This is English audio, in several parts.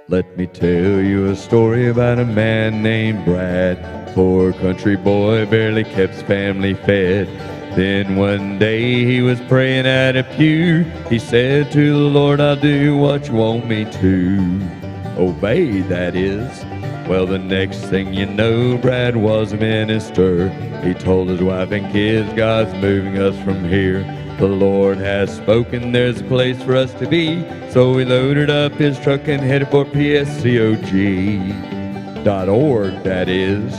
Let me tell you a story about a man named Brad. Poor country boy, barely kept his family fed. Then one day he was praying at a pew. He said to the Lord, I'll do what you want me to. Obey, that is. Well, the next thing you know, Brad was a minister. He told his wife and kids, God's moving us from here. The Lord has spoken, there's a place for us to be. So he loaded up his truck and headed for Pscog.org, that is.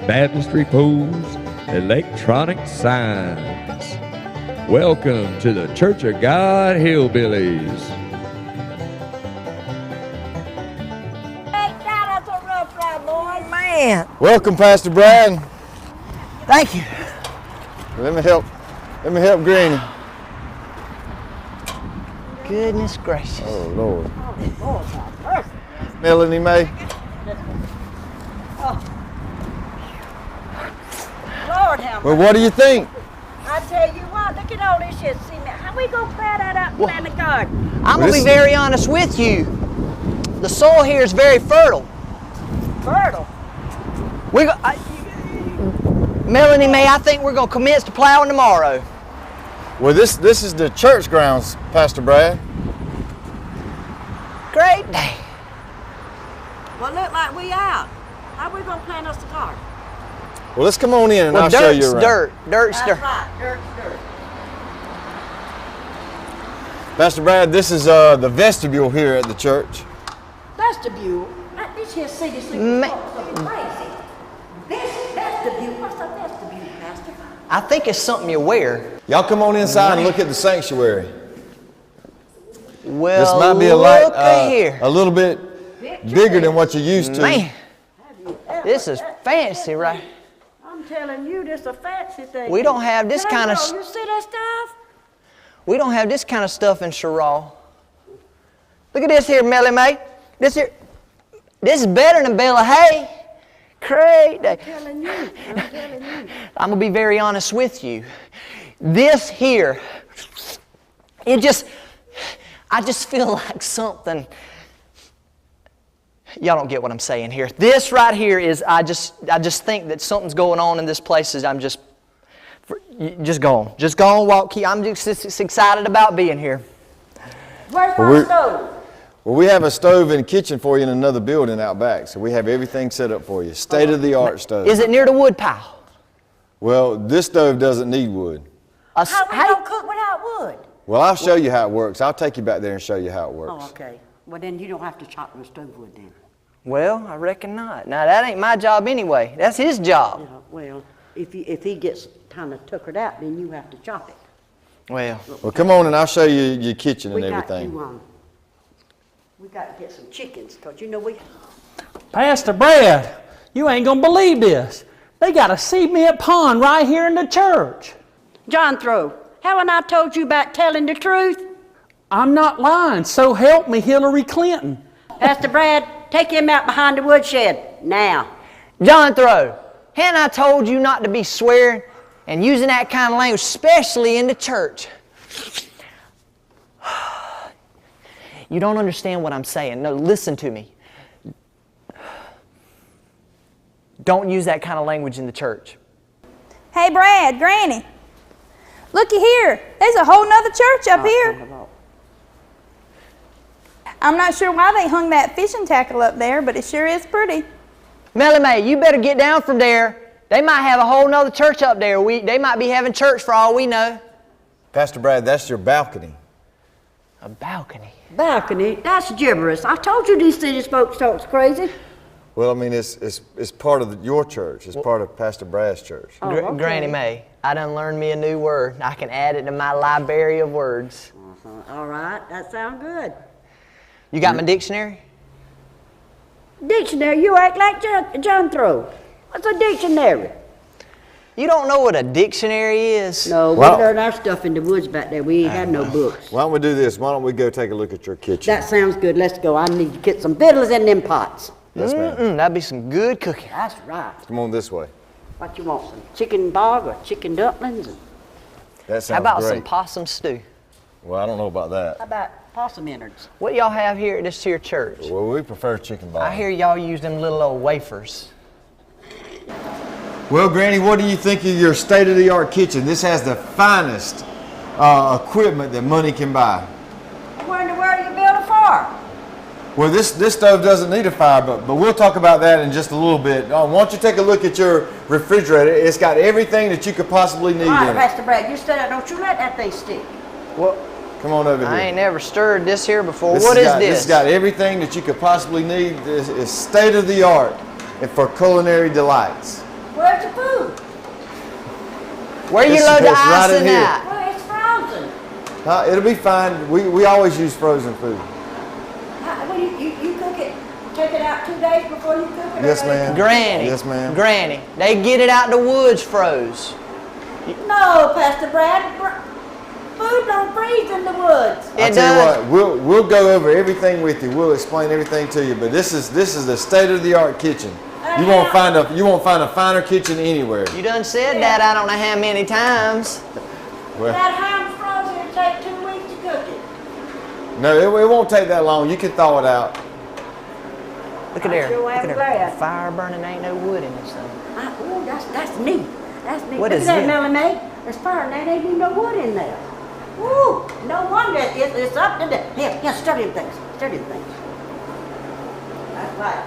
Baptistry poles, electronic signs. Welcome to the Church of God Hillbillies. Hey, that's a rough ride, boy. Man. Welcome, Pastor Brad. Thank you. Let me help Granny. Goodness gracious. Oh, Lord. Melanie Mae. Lord have Well, mercy. what do you think? I tell you what, look at all this shit cement. How we gonna plow that up and plant the garden? I'm going to be very honest with you. The soil here is very fertile. Fertile. Melanie Mae, I think we're going to commence to plowing tomorrow. Well, this is the church grounds, Pastor Brad. Great day. Well, look like we out. How we gonna plant us the garden? Well, let's come on in and Well, I'll show you around. Dirt's That's dirt. right, dirt's dirt. Pastor Brad, this is the vestibule here at the church. Vestibule. This here city Ma- sleeping folks crazy. This vestibule, what's a vestibule, Pastor? I think it's something you wear. Y'all come on inside and look at the sanctuary. Well, This might be look at here. a little bit bigger than what you're used to. Man, this is fancy, right? I'm telling you, this a fancy thing. We don't have this kind of... You see that stuff? We don't have this kind of stuff in Sherrall. Look at this here, Melanie Mae. This is better than a bale of hay. Great day. I'm telling you. I'm going to be very honest with you. This here, I just feel like something. Y'all don't get what I'm saying here. This right here is, I just think that something's going on in this place. Just go on. Just go on, walk. I'm just excited about being here. Where's my stove? Well, we have a stove in the kitchen for you in another building out back, so we have everything set up for you. State-of-the-art stove. Is it near the wood pile? Well, this stove doesn't need wood. How we gonna cook without wood? Well, I'll show you how it works. I'll take you back there and show you how it works. Oh, okay. Well, then you don't have to chop no stove wood then. Well, I reckon not. Now, that ain't my job anyway. That's his job. Yeah, well, if he gets kind of tuckered out, then you have to chop it. Well, Well, come on and I'll show you your kitchen and We got everything. to, we got to get some chickens, because you know we... Pastor Brad, you ain't gonna believe this. They got a cement pond right here in the church. John Throw, haven't I told you about telling the truth? I'm not lying, so help me Hillary Clinton. Pastor Brad, take him out behind the woodshed, now. John Throw, hadn't I told you not to be swearing and using that kind of language, especially in the church? You don't understand what I'm saying. No, listen to me. Don't use that kind of language in the church. Hey, Brad, Granny, looky here. There's a whole nother church up here. I'm not sure why they hung that fishing tackle up there, but it sure is pretty. Melanie Mae, you better get down from there. They might have a whole nother church up there. They might be having church for all we know. Pastor Brad, that's your balcony. A balcony. Balcony, that's gibberish. I told you these city folks talks crazy. Well, I mean, it's part of your church. It's part of Pastor Brad's church. Oh, okay. Granny Mae, I done learned me a new word. I can add it to my library of words. All right, that sounds good. You got my dictionary? Dictionary, you act like John Throw. What's a dictionary? You don't know what a dictionary is? No, Well- we learned our stuff in the woods back there. We ain't had no books. Why don't we do this? Why don't we go take a look at your kitchen? That sounds good. Let's go. I need to get some victuals in them pots. Yes, ma'am. That'd be some good cooking. That's right. Come on this way. What you want, some chicken bog or chicken dumplings? That sounds How about great. some possum stew? Well, I don't know about that. How about possum innards. What y'all have here at this here church? Well, we prefer chicken bone. I hear y'all use them little old wafers. Well, Granny, what do you think of your state-of-the-art kitchen? This has the finest equipment that money can buy. What in the world are you building for? Well, this stove doesn't need a fire, but we'll talk about that in just a little bit. Why don't you take a look at your refrigerator? It's got everything that you could possibly need All right, in it. Pastor Brad, you stay there. Don't you let that thing stick. Well, Come on over here. I ain't never stirred this here before. This What has is got, this? This has got everything that you could possibly need. This is state-of-the-art and for culinary delights. Where's the food? Where you This load the goes right ice in in here. that? Well, it's frozen. It'll be fine. We always use frozen food. When you cook it, take it out 2 days before you cook it? Yes, ma'am. Granny. Yes, ma'am. Granny. They get it out the woods froze. No, Pastor Brad. Food don't freeze in the woods. I tell you what, we'll go over everything with you. We'll explain everything to you. But this is the state-of-the-art kitchen. You won't find a finer kitchen anywhere. You done said that I don't know how many times. Well, That ham's frozen. It'll take 2 weeks to cook it. no, it won't take that long. You can thaw it out. Look at there. sure Look am at there. glad. Fire burning, ain't no wood in this thing. Oh, that's neat. That's neat. What Look is at that, it? Melanie Mae. There's fire and there ain't even no wood in there. Woo! No wonder it's up to the. Here, stir them things. Stir them things. That's right.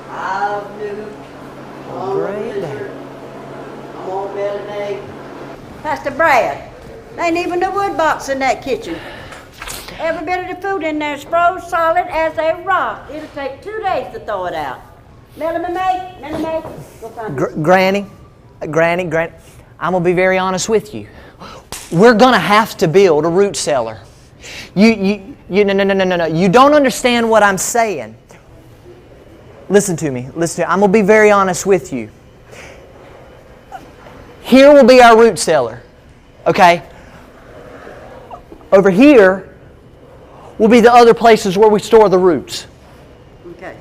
I've new. Great day. I'm on Melanie. Pastor Brad, there ain't even a wood box in that kitchen. Every bit of the food in there is froze solid as a rock. It'll take 2 days to thaw it out. Melanie Mae, go find me. Granny, I'm gonna be very honest with you. We're gonna have to build a root cellar. No. You don't understand what I'm saying. Listen to me. I'm gonna be very honest with you. Here will be our root cellar. Okay? Over here will be the other places where we store the roots. Okay.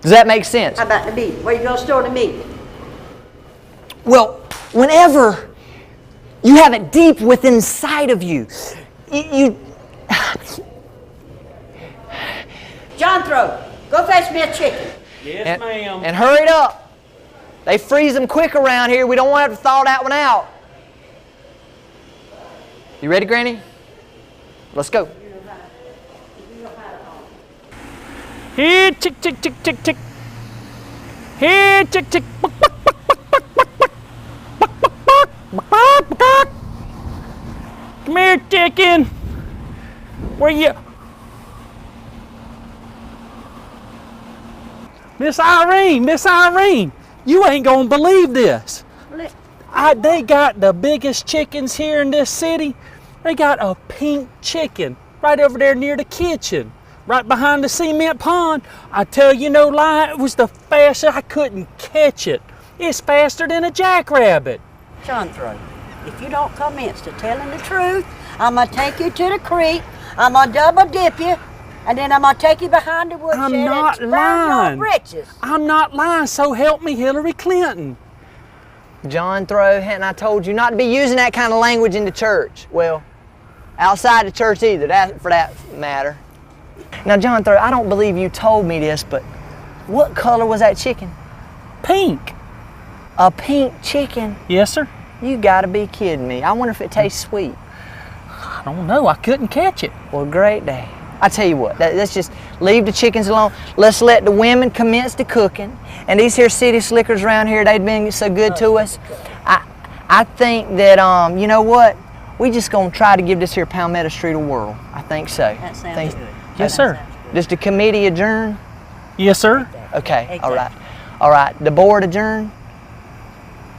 Does that make sense? How about the meat? Where you gonna store the meat? Well, whenever you have it deep within inside of you, John Throw, go fetch me a chicken. Yes, ma'am. And hurry it up. They freeze them quick around here. We don't want to have to thaw that one out. You ready, Granny? Let's go. Here, tick, tick, tick, tick, tick. Here, tick, tick. Buck, buck, buck, buck, buck, buck, buck. Buck, buck, buck, buck, buck, buck. Come here, chicken. Where you? Miss Irene, you ain't gonna believe this. They got the biggest chickens here in this city. They got a pink chicken right over there near the kitchen, right behind the cement pond. I tell you no lie, it was the fastest. I couldn't catch it. It's faster than a jackrabbit. John Throw, if you don't commence to telling the truth, I'm gonna take you to the creek, I'm gonna double dip you, and then I'm gonna take you behind the woodshed I'm not and burn your lying. britches. I'm not lying, so help me Hillary Clinton. John Throw, hadn't I told you not to be using that kind of language in the church? Well, outside the church either, for that matter. Now, John Throw, I don't believe you told me this, but what color was that chicken? Pink. A pink chicken? Yes, sir. You gotta be kidding me. I wonder if it tastes sweet. I don't know, I couldn't catch it. Well, great day. I tell you what, let's just leave the chickens alone. Let's let the women commence the cooking. And these here city slickers around here, they've been so good to us. I think that, you know what? We just gonna try to give this here Palmetto Street a whirl. I think so. That sounds good. Yes, sir. Does the committee adjourn? Yes, sir. Okay, all right. All right, the board adjourn?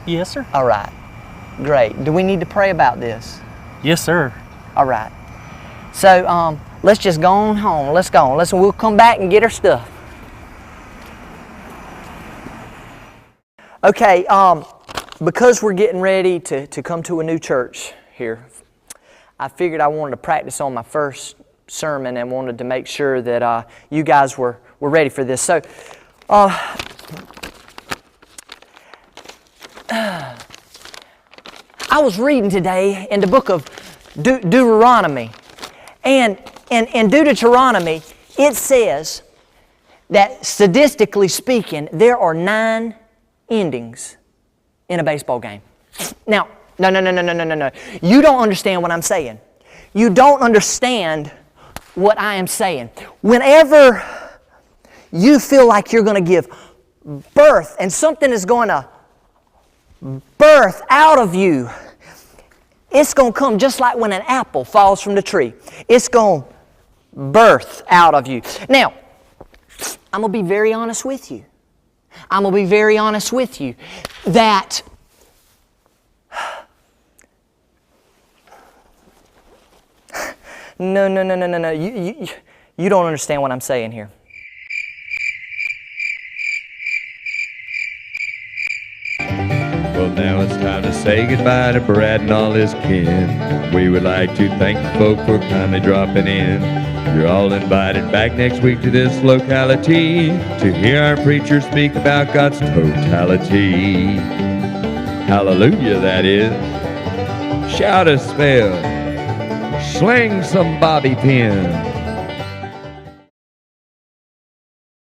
Yes, sir. All right, great. Do we need to pray about this? Yes, sir. All right. So, let's just go on home. Let's go on. We'll come back and get our stuff. Okay, because we're getting ready to come to a new church here, I figured I wanted to practice on my first sermon and wanted to make sure that you guys were ready for this. So, I was reading today in the book of Deuteronomy, and in Deuteronomy, it says that statistically speaking, there are 9 endings in a baseball game. Now, no. You don't understand what I'm saying. You don't understand what I am saying. Whenever you feel like you're going to give birth and something is going to birth out of you, it's going to come just like when an apple falls from the tree. It's going to birth out of you. Now, I'm going to be very honest with you. That No. You don't understand what I'm saying here. Well, now it's time to say goodbye to Brad and all his kin. We would like to thank the folk for kindly dropping in. You're all invited back next week to this locality to hear our preacher speak about God's totality. Hallelujah, that is. Shout a spell. Sling some bobby pins.